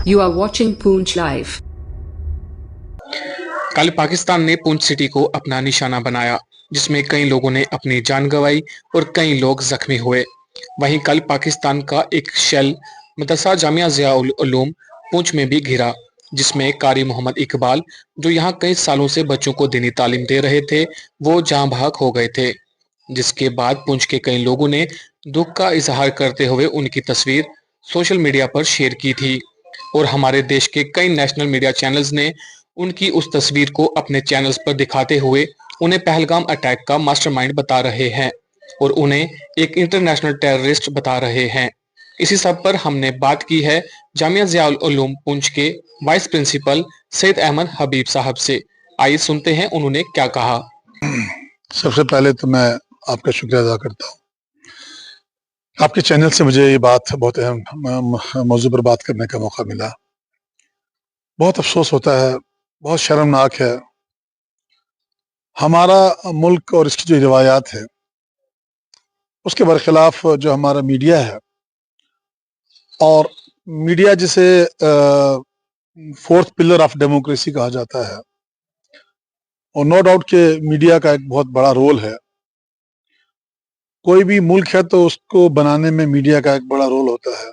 You are watching Poonch Live. कल पाकिस्तान ने पूंछ city को अपना निशाना बनाया, जिसमें कई लोगों ने अपनी जान गंवाई और कई लोग जख्मी हुए। वहीं कल पाकिस्तान का एक शेल मदरसा जामिया ज़िया उल उलूम पूंछ में भी घिरा, जिसमें कारी मोहम्मद इकबाल, जो यहाँ कई सालों से बच्चों को दीनी तालीम दे रहे थे, वो जाँ बहक हो गए थे। जिसके बाद पूंछ के कई लोगों ने दुख का इजहार करते हुए उनकी तस्वीर सोशल मीडिया पर शेयर की थी और हमारे देश के कई नेशनल मीडिया चैनल्स ने उनकी उस तस्वीर को अपने चैनल्स पर दिखाते हुए उन्हें पहलगाम अटैक का मास्टरमाइंड बता रहे हैं और उन्हें एक इंटरनेशनल टेररिस्ट बता रहे हैं। इसी सब पर हमने बात की है जामिया ज़िया उल उलूम पूंछ के वाइस प्रिंसिपल सैयद अहमद हबीब साहब से। आइए सुनते हैं उन्होंने क्या कहा। सबसे पहले तो मैं आपका शुक्रिया अदा करता हूँ। आपके चैनल से मुझे ये बात बहुत अहम मौजू पर बात करने का मौका मिला। बहुत अफसोस होता है, बहुत शर्मनाक है। हमारा मुल्क और इसकी जो रिवायात है उसके बरखिलाफ जो हमारा मीडिया है, और मीडिया जिसे फोर्थ पिलर ऑफ डेमोक्रेसी कहा जाता है, और नो डाउट के मीडिया का एक बहुत बड़ा रोल है। कोई भी मुल्क है तो उसको बनाने में मीडिया का एक बड़ा रोल होता है,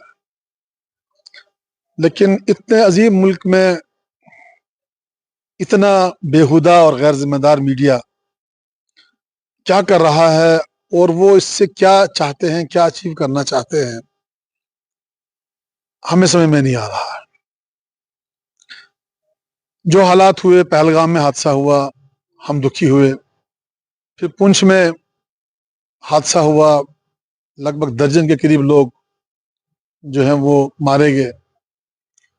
लेकिन इतने अजीम मुल्क में इतना बेहुदा और गैर जिम्मेदार मीडिया क्या कर रहा है और वो इससे क्या चाहते हैं, क्या अचीव करना चाहते हैं, हमें समझ में नहीं आ रहा है। जो हालात हुए, पहलगाम में हादसा हुआ, हम दुखी हुए। फिर पुंछ में हादसा हुआ, लगभग दर्जन के करीब लोग जो हैं वो मारे गए।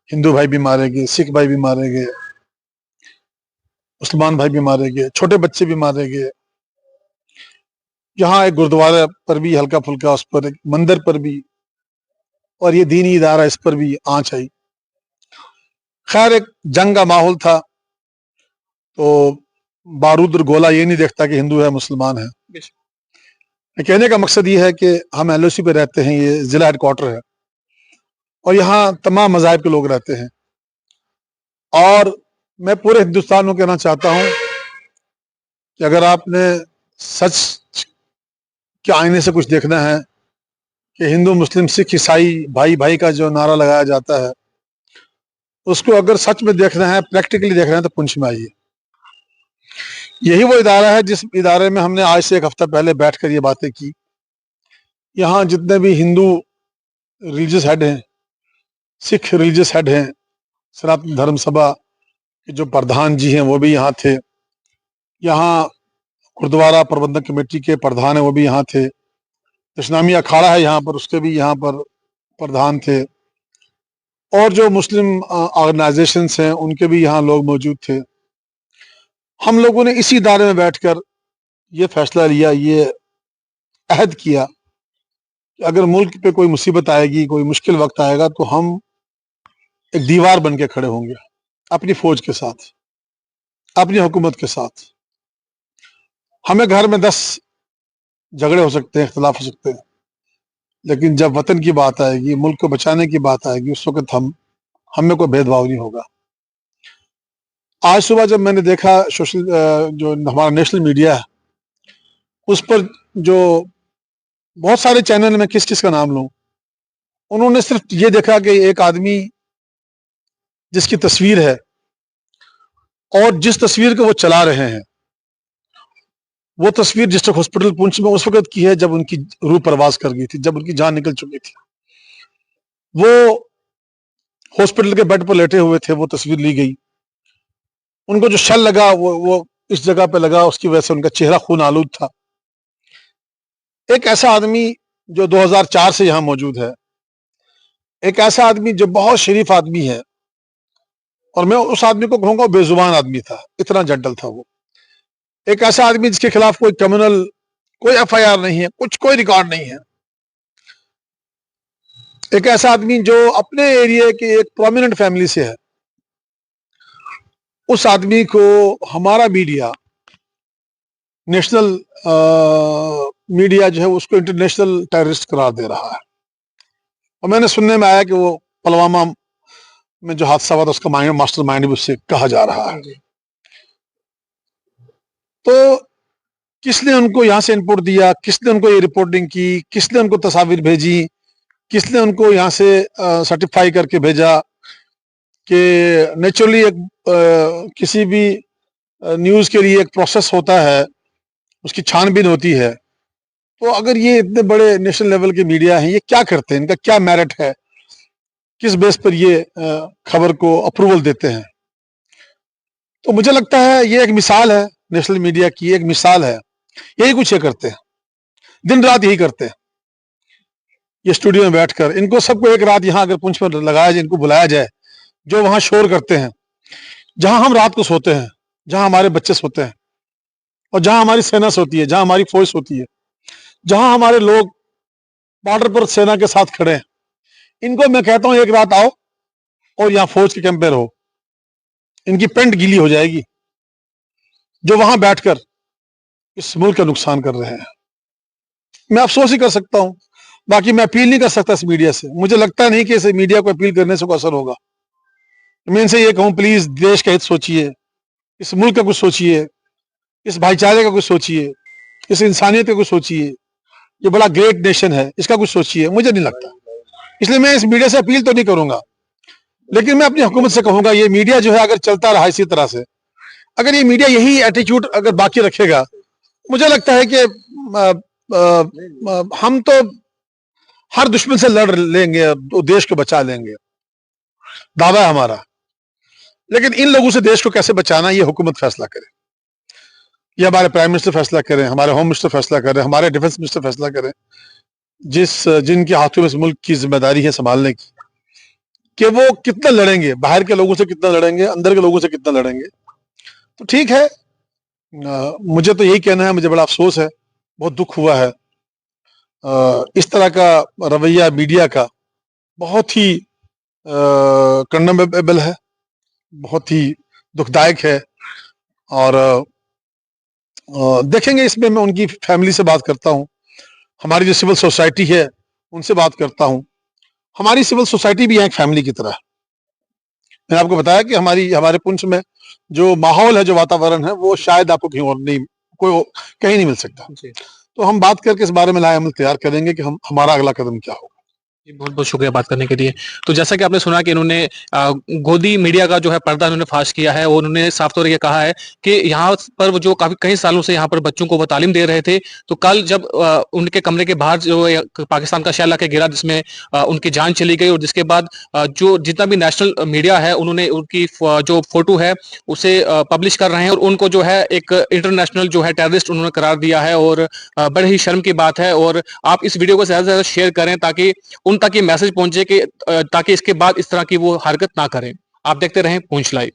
हिंदू भाई भी मारे गए, सिख भाई भी मारे गए, मुसलमान भाई भी मारे गए, छोटे बच्चे भी मारे गए। यहाँ एक गुरुद्वारा पर भी हल्का फुल्का, उस पर एक मंदिर पर भी, और ये दीनी इदारा, इस पर भी आंच आई। खैर, एक जंग का माहौल था, तो बारूद और गोला ये नहीं देखता कि हिंदू है मुसलमान है। कहने का मकसद ये है कि हम एलओसी पे रहते हैं, ये जिला हेडक्वार्टर है, और यहाँ तमाम मज़ाहिब के लोग रहते हैं। और मैं पूरे हिंदुस्तान को कहना चाहता हूँ कि अगर आपने सच के आईने से कुछ देखना है कि हिंदू मुस्लिम सिख ईसाई भाई भाई का जो नारा लगाया जाता है, उसको अगर सच में देखना है, प्रैक्टिकली देखना है, तो पुंछ में आइए। यही वो इदारा है जिस इदारे में हमने आज से एक हफ्ता पहले बैठकर ये बातें की। यहाँ जितने भी हिंदू रिलीजियस हेड हैं, सिख रिलीजियस हेड हैं, सनातन धर्म सभा के जो प्रधान जी हैं वो भी यहाँ थे। यहाँ गुरुद्वारा प्रबंधक कमेटी के प्रधान है, वो भी यहाँ थे। इस्लामी अखाड़ा है यहाँ पर, उसके भी यहाँ पर प्रधान थे। और जो मुस्लिम ऑर्गेनाइजेशंस हैं उनके भी यहाँ लोग मौजूद थे। हम लोगों ने इसी इदारे में बैठकर ये फैसला लिया, ये अहद किया कि अगर मुल्क पे कोई मुसीबत आएगी, कोई मुश्किल वक्त आएगा, तो हम एक दीवार बन के खड़े होंगे, अपनी फौज के साथ, अपनी हुकूमत के साथ। हमें घर में 10 झगड़े हो सकते हैं, इख्तलाफ हो सकते हैं, लेकिन जब वतन की बात आएगी, मुल्क को बचाने की बात आएगी, उस वक्त हम में कोई भेदभाव नहीं होगा। आज सुबह जब मैंने देखा सोशल जो हमारा नेशनल मीडिया है, उस पर जो बहुत सारे चैनल, में किस किस का नाम लूं, उन्होंने सिर्फ ये देखा कि एक आदमी जिसकी तस्वीर है और जिस तस्वीर को वो चला रहे हैं, वो तस्वीर डिस्ट्रिक्ट हॉस्पिटल पुंछ में उस वक्त की है जब उनकी रूह परवास कर गई थी, जब उनकी जान निकल चुकी थी। वो हॉस्पिटल के बेड पर लेटे हुए थे, वो तस्वीर ली गई। उनको जो शल लगा वो इस जगह पे लगा, उसकी वजह से उनका चेहरा खून आलूद था। एक ऐसा आदमी जो 2004 से यहां मौजूद है, एक ऐसा आदमी जो बहुत शरीफ आदमी है, और मैं उस आदमी को कहूंगा बेजुबान आदमी था, इतना जड्डल था वो। एक ऐसा आदमी जिसके खिलाफ कोई क्रिमिनल, कोई एफआईआर नहीं है, कोई रिकॉर्ड नहीं है। एक ऐसा आदमी जो अपने एरिया की एक प्रोमिनेंट फैमिली से है। उस आदमी को हमारा मीडिया, नेशनल मीडिया जो है, उसको इंटरनेशनल टेररिस्ट करार दे रहा है। और मैंने सुनने में आया कि वो पुलवामा میں جو حادثہ ہوا تھا اس کا ماسٹر مائنڈ بھی اس سے کہا جا رہا ہے. تو کس نے ان کو یہاں سے انپوٹ دیا, کس نے ان کو یہ رپورٹنگ کی, کس نے ان کو تصاویر بھیجی, کس نے ان کو یہاں سے سرٹیفائی کر کے بھیجا, کہ نیچرلی ایک کسی بھی نیوز کے لیے ایک پروسیس ہوتا ہے, اس کی چھان بین ہوتی ہے. تو اگر یہ اتنے بڑے نیشنل لیول کے میڈیا ہیں, یہ کیا کرتے ہیں, ان کا کیا میرٹ ہے, کس بیس پر یہ خبر کو اپروول دیتے ہیں. تو مجھے لگتا ہے یہ ایک مثال ہے نیشنل میڈیا کی, ایک مثال ہے. یہی کچھ یہ کرتے ہیں, دن رات یہی کرتے ہیں. یہ اسٹوڈیو میں بیٹھ کر ان کو سب کو ایک رات یہاں اگر پونچھ پر لگایا جائے, ان کو بلایا جائے, جو وہاں شور کرتے ہیں, جہاں ہم رات کو سوتے ہیں, جہاں ہمارے بچے سوتے ہیں, اور جہاں ہماری سینا سوتی ہے, جہاں ہماری فوج سوتی ہے, جہاں ہمارے لوگ بارڈر پر سینا کے ساتھ کھڑے ہیں, ان کو میں کہتا ہوں ایک رات آؤ اور یہاں فوج کے کیمپ پہ رہو. ان کی پینٹ گیلی ہو جائے گی جو وہاں بیٹھ کر اس ملک کا نقصان کر رہے ہیں. میں افسوس ہی کر سکتا ہوں, باقی میں اپیل نہیں کر سکتا اس میڈیا سے. مجھے لگتا نہیں کہ اس میڈیا کو اپیل کرنے سے کوئی اثر ہوگا. میں ان سے یہ کہوں, پلیز دیش کا ہت سوچئے, اس ملک کا کچھ سوچئے, اس بھائی چارے کا کچھ سوچئے, اس انسانیت کا کچھ سوچئے. یہ بڑا گریٹ نیشن ہے, اس کا کچھ سوچئے. مجھے نہیں لگتا, اس لیے میں اس میڈیا سے اپیل تو نہیں کروں گا, لیکن میں اپنی حکومت سے کہوں گا یہ میڈیا جو ہے اگر چلتا رہا اسی طرح سے, اگر یہ میڈیا یہی ایٹیچیوڈ اگر باقی رکھے گا, مجھے لگتا ہے کہ ہم تو ہر دشمن سے لڑ لیں گے, دیش کو بچا لیں گے, دعویٰ ہے ہمارا. لیکن ان لوگوں سے دیش کو کیسے بچانا یہ حکومت فیصلہ کرے, یہ ہمارے پرائم منسٹر فیصلہ کریں, ہمارے ہوم منسٹر فیصلہ کریں, ہمارے ڈیفنس منسٹر فیصلہ کریں, جن کے ہاتھوں میں اس ملک کی ذمہ داری ہے سنبھالنے کی, کہ وہ کتنا لڑیں گے, باہر کے لوگوں سے کتنا لڑیں گے, اندر کے لوگوں سے کتنا لڑیں گے. تو ٹھیک ہے, مجھے تو یہی کہنا ہے, مجھے بڑا افسوس ہے, بہت دکھ ہوا ہے. اس طرح کا رویہ میڈیا کا بہت ہی کنڈمنیبل ہے, بہت ہی دکھ دائق ہے. اور دیکھیں گے اس میں ان کی فیملی سے بات کرتا ہوں, ہماری جو سول سوسائٹی ہے ان سے بات کرتا ہوں. ہماری سول سوسائٹی بھی ہے ایک فیملی کی طرح. میں نے آپ کو بتایا کہ ہمارے پنچ میں جو ماحول ہے, جو واتاورن ہے, وہ شاید آپ کو کہیں نہیں مل سکتا. تو ہم بات کر کے اس بارے میں لائے عمل تیار کریں گے کہ ہمارا اگلا قدم کیا ہوگا. بہت بہت شکریہ بات کرنے کے لیے. تو جیسا کہ آپ نے سنا کہ انہوں نے گودی میڈیا کا جو ہے پردہ انہوں نے فاش کیا ہے, اور انہوں نے صاف طور یہ کہا ہے کہ یہاں پر جو کئی سالوں سے یہاں پر بچوں کو وہ تعلیم دے رہے تھے, تو کل جب ان کے کمرے کے باہر جو پاکستان کا شیل آ کے گرا, جس میں ان کی جان چلی گئی, اور جس کے بعد جو جتنا بھی نیشنل میڈیا ہے انہوں نے ان کی جو فوٹو ہے اسے پبلش کر رہے ہیں, اور ان کو جو ہے ایک انٹرنیشنل جو ہے ٹیررسٹ انہوں نے قرار دیا ہے, اور بڑے ہی شرم کی بات ہے. اور آپ اس ویڈیو کو زیادہ سے زیادہ شیئر کریں تاکہ ان تک یہ میسج پہنچے کہ تاکہ اس کے بعد اس طرح کی وہ حرکت نہ کریں. آپ دیکھتے رہیں پونچھ لائیو.